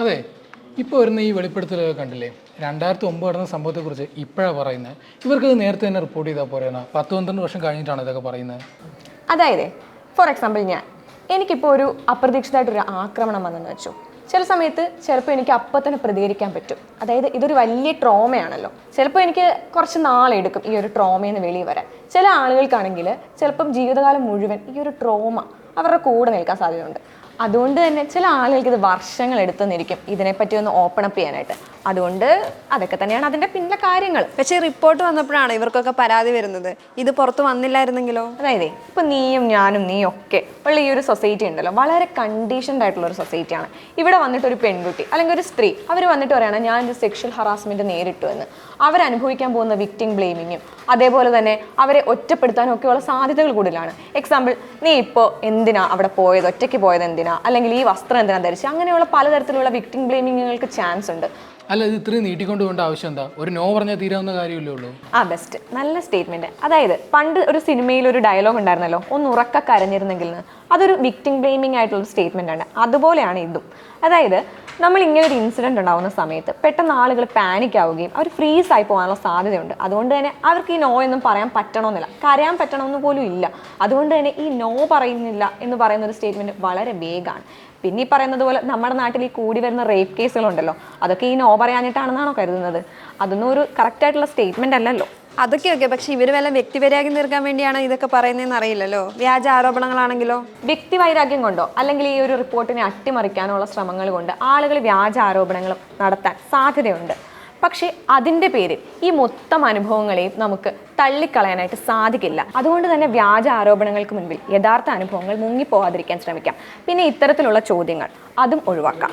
അതെ, ഇപ്പോൾ വരുന്ന ഈ വെളിപ്പെടുത്തലൊക്കെ കണ്ടില്ലേ? 2009 നടന്ന സംഭവത്തെക്കുറിച്ച് ഇപ്പോഴാണ് പറയുന്നത്. ഇവർക്കത് നേരത്തെ തന്നെ റിപ്പോർട്ട് ചെയ്താൽ പോരെന്നാ? 10-12 വർഷം കഴിഞ്ഞിട്ടാണ് ഇതൊക്കെ പറയുന്നത്. അതായത് ഫോർ എക്സാമ്പിൾ എനിക്കിപ്പോൾ ഒരു അപ്രതീക്ഷിതമായിട്ടൊരു ആക്രമണം വന്നെന്ന് വെച്ചു. ചില സമയത്ത് ചിലപ്പോൾ എനിക്ക് അപ്പം തന്നെ പ്രതികരിക്കാൻ പറ്റും. അതായത് ഇതൊരു വലിയ ട്രോമയാണല്ലോ. ചിലപ്പോൾ എനിക്ക് കുറച്ച് നാളെടുക്കും ഈ ഒരു ട്രോമയിൽ നിന്ന് വെളിയിൽ വരാൻ. ചില ആളുകൾക്കാണെങ്കിൽ ചിലപ്പം ജീവിതകാലം മുഴുവൻ ഈ ഒരു ട്രോമ അവരുടെ കൂടെ നിൽക്കാൻ സാധ്യതയുണ്ട്. അതുകൊണ്ട് തന്നെ ചില ആളുകൾക്ക് ഇത് വർഷങ്ങൾ എടുത്തെന്നിരിക്കും ഇതിനെപ്പറ്റി ഒന്ന് ഓപ്പൺ അപ്പ് ചെയ്യാനായിട്ട്. അതുകൊണ്ട് അതൊക്കെ തന്നെയാണ് അതിൻ്റെ പിന്നിലെ കാര്യങ്ങൾ. പക്ഷേ റിപ്പോർട്ട് വന്നപ്പോഴാണ് ഇവർക്കൊക്കെ പരാതി വരുന്നത്. ഇത് പുറത്ത് വന്നില്ലായിരുന്നെങ്കിലോ? അതായത് ഇപ്പം നീയും ഞാനും നീയും ഒക്കെ ഉള്ള ഈ ഒരു സൊസൈറ്റി ഉണ്ടല്ലോ, വളരെ കണ്ടീഷൻഡ് ആയിട്ടുള്ള ഒരു സൊസൈറ്റിയാണ്. ഇവിടെ വന്നിട്ട് ഒരു പെൺകുട്ടി അല്ലെങ്കിൽ ഒരു സ്ത്രീ അവർ വന്നിട്ട് പറയുകയാണ് ഞാൻ ഒരു സെക്ഷൽ ഹറാസ്മെൻറ്റ് നേരിട്ടു എന്ന്. അവരനുഭവിക്കാൻ പോകുന്ന വിക്ടിം ബ്ലെയിമിങ്ങും അതേപോലെ തന്നെ അവരെ ഒറ്റപ്പെടുത്താനും ഒക്കെയുള്ള സാധ്യതകൾ കൂടുതലാണ്. എക്സാമ്പിൾ, നീ ഇപ്പോൾ എന്തിനാ അവിടെ പോയത്, ഒറ്റയ്ക്ക് പോയത് എന്തിനാ, അല്ലെങ്കിൽ ഈ വസ്ത്രം എന്തിനാ ധരിച്ച്, അങ്ങനെയുള്ള പലതരത്തിലുള്ള വിക്ടിം ബ്ലെയിമിങ്ങുകൾക്ക് ചാൻസ് ഉണ്ട്. അല്ല, ഇത് ഇത്രയും നീട്ടിക്കൊണ്ട് പോകേണ്ട ആവശ്യം എന്താ? ഒരു നോ പറഞ്ഞാൽ തീരാവുന്ന കാര്യമല്ലേ ഉള്ളൂ. ബെസ്റ്റ്, നല്ല സ്റ്റേറ്റ്മെന്റ്. അതായത് പണ്ട് ഒരു സിനിമയിൽ ഒരു ഡയലോഗ് ഉണ്ടായിരുന്നല്ലോ, ഒന്ന് ഉറക്ക കരഞ്ഞിരുന്നെങ്കിൽ. അതൊരു വിക്ടിം ബ്ലെയിമിംഗ് ആയിട്ടുള്ള സ്റ്റേറ്റ്മെന്റ് ആണ്. അതുപോലെയാണ് ഇതും. അതായത് നമ്മൾ ഇങ്ങനെ ഒരു ഇൻസിഡന്റ് ഉണ്ടാകുന്ന സമയത്ത് പെട്ടെന്ന് ആളുകൾ പാനിക് ആവുകയും അവർ ഫ്രീസ് ആയി പോകാനുള്ള സാധ്യതയുണ്ട്. അതുകൊണ്ട് തന്നെ അവർക്ക് ഈ നോ എന്നും പറയാൻ പറ്റണമെന്നില്ല, കരയാൻ പറ്റണമെന്ന് പോലും ഇല്ല. അതുകൊണ്ട് തന്നെ ഈ നോ പറയുന്നില്ല എന്ന് പറയുന്ന ഒരു സ്റ്റേറ്റ്മെന്റ് വളരെ വേഗമാണ്. പിന്നെ ഈ പറയുന്നത് പോലെ നമ്മുടെ നാട്ടിൽ ഈ കൂടി വരുന്ന റേപ്പ് കേസുകളുണ്ടല്ലോ, അതൊക്കെ ഈ നോ പറയാഞ്ഞിട്ടാണെന്നാണോ കരുതുന്നത്? അതൊന്നും ഒരു കറക്റ്റ് ആയിട്ടുള്ള സ്റ്റേറ്റ്മെന്റ് അല്ലല്ലോ. അതൊക്കെ പക്ഷെ ഇവർ വല്ല വ്യക്തിവൈരാഗ്യം തീർക്കാൻ വേണ്ടിയാണ് ഇതൊക്കെ പറയുന്നതെന്ന് അറിയില്ലല്ലോ. വ്യാജ ആരോപണങ്ങളാണെങ്കിലോ? വ്യക്തിവൈരാഗ്യം കൊണ്ടോ അല്ലെങ്കിൽ ഈ ഒരു റിപ്പോർട്ടിനെ അട്ടിമറിക്കാനുള്ള ശ്രമങ്ങൾ കൊണ്ട് ആളുകൾ വ്യാജ ആരോപണങ്ങൾ നടത്താൻ സാധ്യതയുണ്ട്. പക്ഷേ അതിൻ്റെ പേരിൽ ഈ മൊത്തം അനുഭവങ്ങളെയും നമുക്ക് തള്ളിക്കളയാനായിട്ട് സാധിക്കില്ല. അതുകൊണ്ട് തന്നെ വ്യാജ ആരോപണങ്ങൾക്ക് മുൻപിൽ യഥാർത്ഥ അനുഭവങ്ങൾ മുങ്ങിപ്പോകാതിരിക്കാൻ ശ്രമിക്കാം. പിന്നെ ഇത്തരത്തിലുള്ള ചോദ്യങ്ങൾ അതും ഒഴിവാക്കാം.